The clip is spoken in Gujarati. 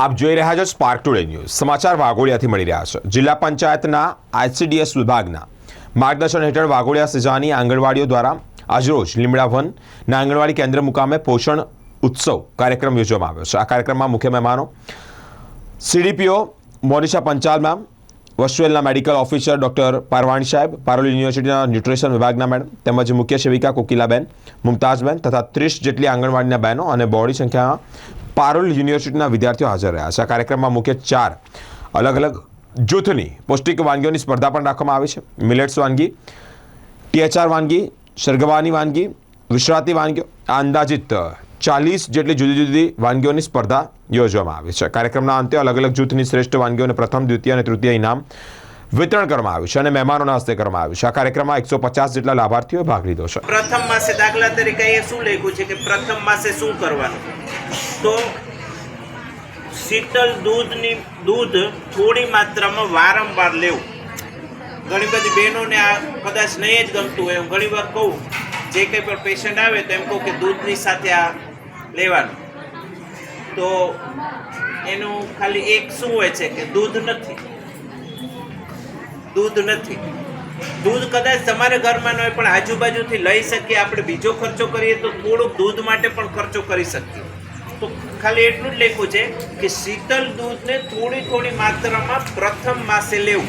આપ જોઈ રહ્યા છો સ્પાર્ક ટુડે ન્યૂઝ સમાચાર વાઘોડિયાથી મળી રહ્યા છે। જિલ્લા પંચાયતના આઈસીડીએસ વિભાગના માર્ગદર્શન હેઠળ વાઘોડિયા સિજાની આંગણવાડીઓ દ્વારા આજરોજ લીમડા વનના આંગણવાડી કેન્દ્ર મુકામે પોષણ ઉત્સવ કાર્યક્રમ યોજવામાં આવ્યો છે। આ કાર્યક્રમમાં મુખ્ય મહેમાનો સીડીપીઓ મોનિશા પંચાલ મેમ, વસ્તુએલના મેડિકલ ઓફિસર ડોક્ટર પારવાણી સાહેબ, પારોલ યુનિવર્સિટીના ન્યુટ્રિશન વિભાગના મેડમ તેમજ મુખ્ય સેવિકા કોકિલાબેન, મુમતાઝબેન તથા 30 જેટલી આંગણવાડીના બહેનો અને બહોળી સંખ્યામાં પારોલ યુનિવર્સિટીના વિદ્યાર્થીઓ હાજર રહ્યા છે। આ કાર્યક્રમમાં મુખ્ય 4 અલગ અલગ જૂથની પૌષ્ટિક વાનગીઓની સ્પર્ધા પણ રાખવામાં આવી છે। મિલેટ્સ વાનગી, ટીએચઆર વાનગી, સરગવાની વાનગી, વિશ્રાતી વાનગીઓ, આ અંદાજિત 40 જેટલી જુદી જુદી વાનગીઓની સ્પર્ધા યોજવામાં આવી છે। કાર્યક્રમના અંતે અલગ અલગ જૂથની શ્રેષ્ઠ વાનગીઓને પ્રથમ, દ્વિતીય અને તૃતીય ઇનામ વિતરણ કરવામાં આવ્યું છે અને મહેમાનોના હસ્તે કરવામાં આવ્યું છે। આ કાર્યક્રમમાં 150 જેટલા લાભાર્થીઓએ ભાગ લીધો છે। પ્રથમ માસે દાખલા તરીકે એ શું લખ્યું છે કે પ્રથમ માસે શું કરવાનું, તો શીતળ દૂધ થોડી માત્રામાં વારંવાર લેવું। ઘણી બધી બહેનોને આ કદાચ નહીં જ ગમતું હોય, હું ઘણી વાર કહું, જે કંઈ પણ પેશન્ટ આવે તો એમ કહું કે દૂધની સાથે આ લેવાનું, તો એનું ખાલી એક શું હોય છે કે દૂધ નથી। દૂધ કદાચ તમારા ઘરમાં ન હોય પણ આજુબાજુથી લઈ શકીએ, આપણે બીજો ખર્ચો કરીએ તો થોડુંક દૂધ માટે પણ ખર્ચો કરી શકીએ। તો ખાલી એટલું જ લખ્યું છે કે શીતળ દૂધને થોડી માત્રામાં પ્રથમ માસે લેવું।